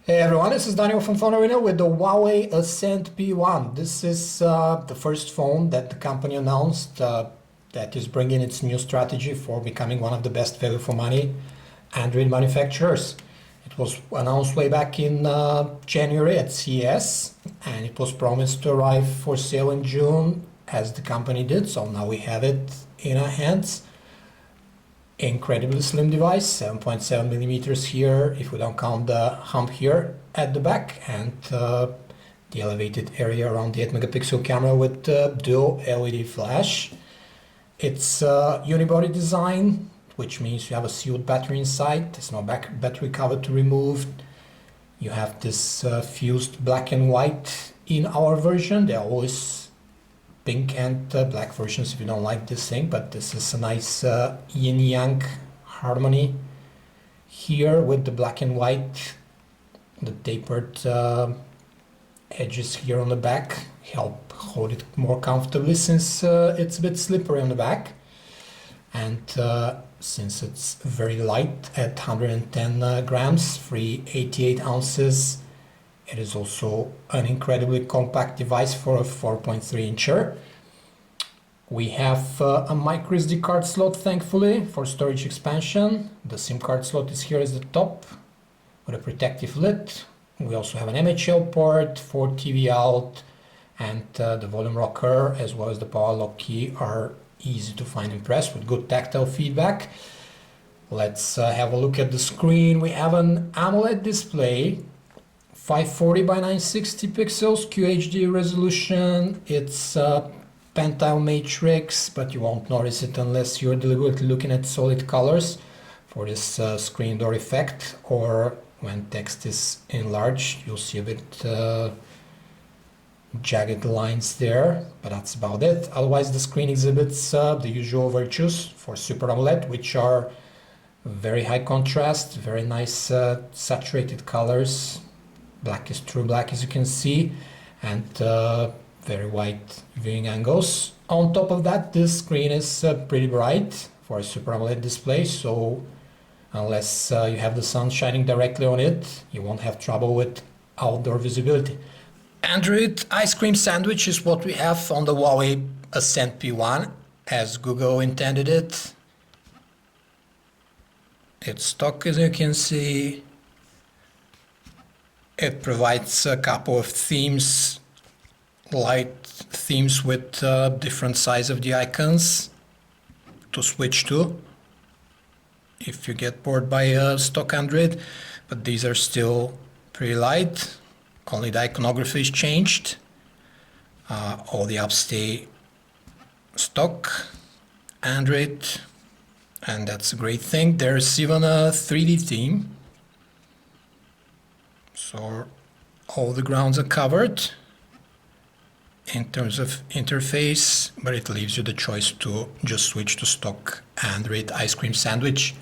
Hey everyone, this is Daniel from PhoneArena with the Huawei Ascend P1. This is the first phone that the company announced that is bringing its new strategy for becoming one of the best value for money Android manufacturers. It was announced way back in January at CES, and it was promised to arrive for sale in June as the company did, so now we have it in our hands. Incredibly slim device, 7.7 millimeters here if we don't count the hump here at the back, and the elevated area around the 8 megapixel camera with dual LED flash. It's unibody design, which means you have a sealed battery inside. There's no battery cover to remove. You have this fused black and white in our version. They're always pink and black versions if you don't like this thing, but this is a nice yin-yang harmony here with the black and white. The tapered edges here on the back help hold it more comfortably since it's a bit slippery on the back, and since it's very light at 110 grams, 88 ounces, it is also an incredibly compact device for a 4.3 incher. We have a micro SD card slot, thankfully, for storage expansion. The SIM card slot is here at the top with a protective lid. We also have an MHL port for TV out, and the volume rocker as well as the power lock key are easy to find and press with good tactile feedback. Let's have a look at the screen. We have an AMOLED display, 540 by 960 pixels, QHD resolution. It's pentile matrix, but you won't notice it unless you're deliberately looking at solid colors for this screen door effect, or when text is enlarged, you'll see a bit jagged lines there, but that's about it. Otherwise, the screen exhibits the usual virtues for Super AMOLED, which are very high contrast, very nice saturated colors. Black is true black, as you can see, and very wide viewing angles. On top of that, this screen is pretty bright for a Super AMOLED display, so unless you have the sun shining directly on it, you won't have trouble with outdoor visibility. Android ice cream sandwich is what we have on the Huawei Ascend P1 as Google intended it. It's stock, as you can see. It provides a couple of themes, light themes with different size of the icons to switch to if you get bored by stock Android, but these are still pretty light. Only the iconography is changed. All the apps stay stock Android, and that's a great thing. There's even a 3D theme, so all the grounds are covered in terms of interface, but it leaves you the choice to just switch to stock Android ice cream sandwich.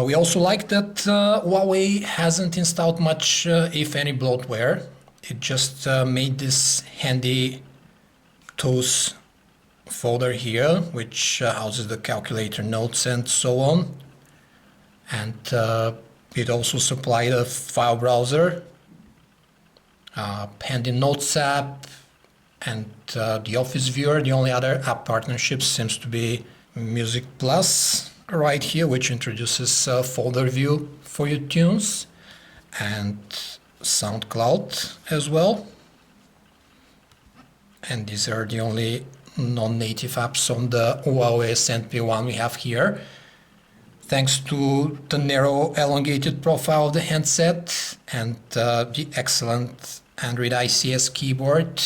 We also like that Huawei hasn't installed much, if any, bloatware. It just made this handy tools folder here, which houses the calculator notes and so on. And it also supplied a file browser, handy notes app, and the Office viewer. The only other app partnership seems to be Music Plus right here, which introduces a folder view for your tunes, and SoundCloud as well. And these are the only non-native apps on the Huawei Ascend P1 we have here. Thanks to the narrow elongated profile of the handset and the excellent Android ICS keyboard,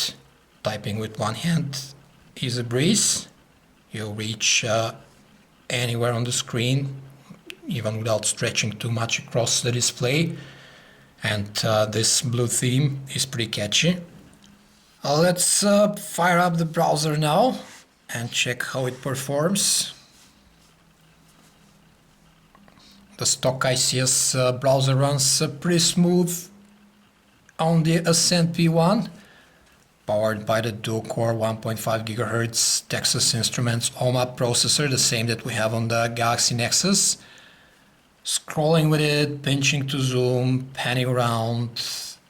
typing with one hand is a breeze. You'll reach anywhere on the screen, even without stretching too much across the display. And this blue theme is pretty catchy. Let's fire up the browser now and check how it performs. The stock ICS browser runs pretty smooth on the Ascend P1, powered by the dual-core 1.5 GHz Texas Instruments OMAP processor, the same that we have on the Galaxy Nexus. Scrolling with it, pinching to zoom, panning around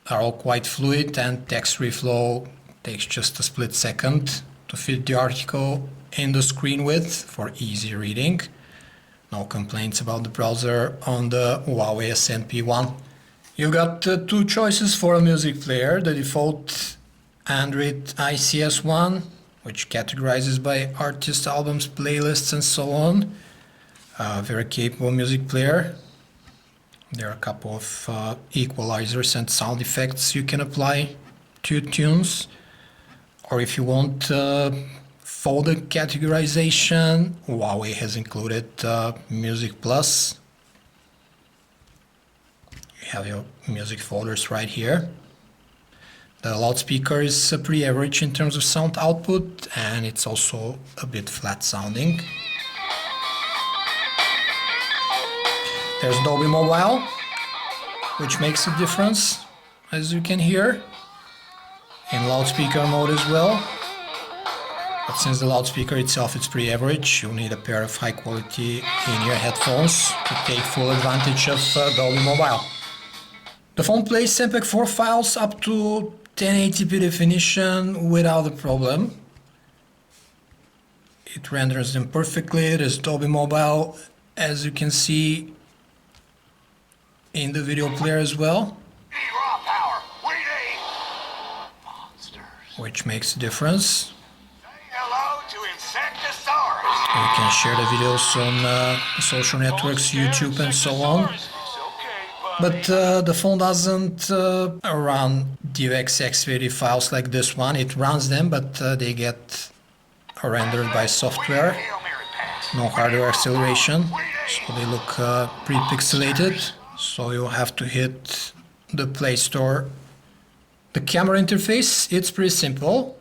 are all quite fluid, and text reflow takes just a split second to fit the article in the screen width for easy reading. No complaints about the browser on the Huawei Ascend P1. You got two choices for a music player: the default Android ICS one, which categorizes by artist, albums, playlists, and so on. Very capable music player. There are a couple of equalizers and sound effects you can apply to your tunes. Or if you want folder categorization, Huawei has included Music Plus. You have your music folders right here. The loudspeaker is pretty average in terms of sound output, and it's also a bit flat sounding. There's Dolby Mobile, which makes a difference, as you can hear, in loudspeaker mode as well. But since the loudspeaker itself is pretty average, you'll need a pair of high quality in-ear headphones to take full advantage of Dolby Mobile. The phone plays MPEG-4 files up to 1080p definition without a problem. It renders them perfectly. There's Dolby Mobile, as you can see in the video player as well, which makes a difference. You can share the videos on social networks, YouTube and so on. But the phone doesn't run DivX X30 files like this one. It runs them, but they get rendered by software. No hardware acceleration, so they look pretty pixelated. So you'll have to hit the Play Store. The camera interface, it's pretty simple,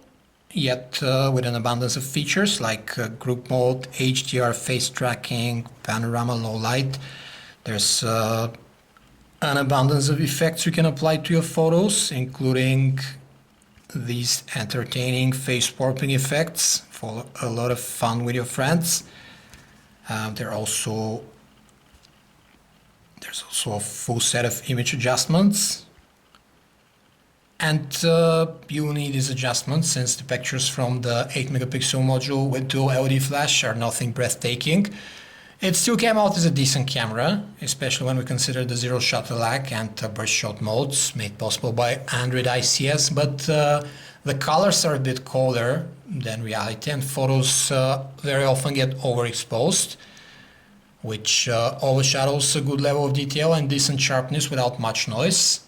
yet with an abundance of features like group mode, HDR, face tracking, panorama, low light. There's an abundance of effects you can apply to your photos, including these entertaining face warping effects for a lot of fun with your friends. There's also a full set of image adjustments, and you need these adjustments since the pictures from the 8 megapixel module with dual LED flash are nothing breathtaking. It still came out as a decent camera, especially when we consider the zero shutter lag and burst shot modes made possible by Android ICS, but the colors are a bit colder than reality, and photos very often get overexposed, which overshadows a good level of detail and decent sharpness without much noise.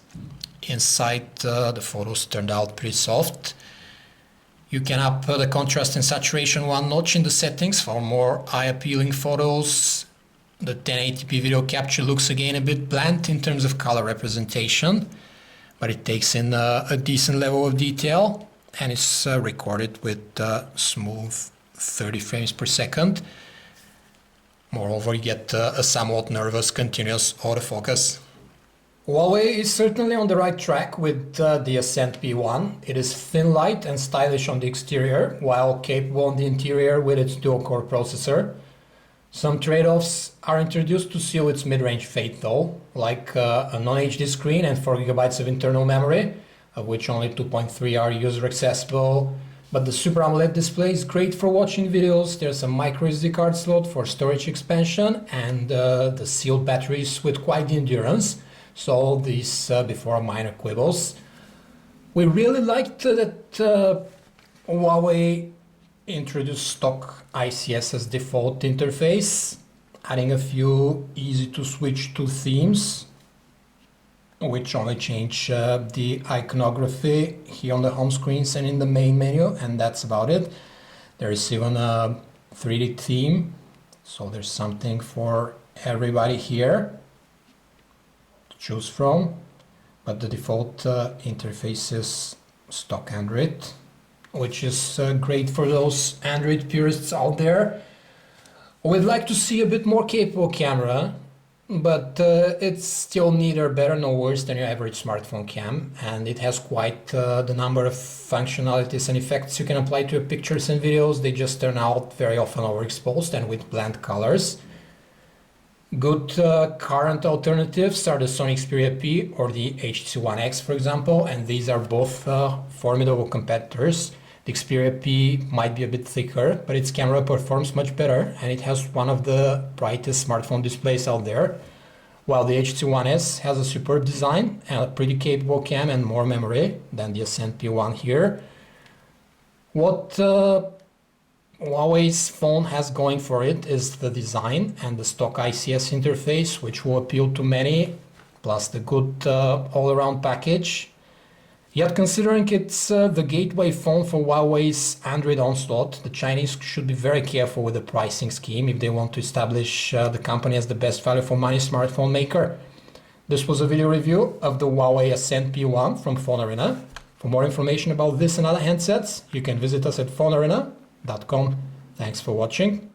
Inside, the photos turned out pretty soft. You can up the contrast and saturation one notch in the settings for more eye-appealing photos. The 1080p video capture looks again a bit bland in terms of color representation, but it takes in a decent level of detail, and it's recorded with smooth 30 frames per second. Moreover, you get a somewhat nervous continuous autofocus. Huawei is certainly on the right track with the Ascend P1. It is thin, light and stylish on the exterior, while capable on the interior with its dual-core processor. Some trade-offs are introduced to seal its mid-range fate though, like a non-HD screen and 4 GB of internal memory, of which only 2.3 are user accessible. But the Super AMOLED display is great for watching videos. There's a micro SD card slot for storage expansion, and the sealed batteries with quite the endurance. So all these before minor quibbles. We really liked that Huawei introduced stock ICS as default interface, adding a few easy to switch to themes, which only change the iconography here on the home screens and in the main menu, and that's about it. There is even a 3D theme, so there's something for everybody here to choose from, but the default interface is stock Android, which is great for those Android purists out there. We'd like to see a bit more capable camera, but it's still neither better nor worse than your average smartphone cam, and it has quite the number of functionalities and effects you can apply to your pictures and videos. They just turn out very often overexposed and with bland colors. Good current alternatives are the Sony Xperia P or the HTC One X, for example, and these are both formidable competitors. The Xperia P might be a bit thicker, but its camera performs much better, and it has one of the brightest smartphone displays out there, while the HTC One S has a superb design and a pretty capable cam and more memory than the Ascend P1 here. What Huawei's phone has going for it is the design and the stock ICS interface, which will appeal to many, plus the good all-around package. Yet considering it's the gateway phone for Huawei's Android onslaught, the Chinese should be very careful with the pricing scheme if they want to establish the company as the best value for money smartphone maker. This was a video review of the Huawei Ascend P1 from PhoneArena. For more information about this and other handsets, you can visit us at PhoneArena.com. Thanks for watching.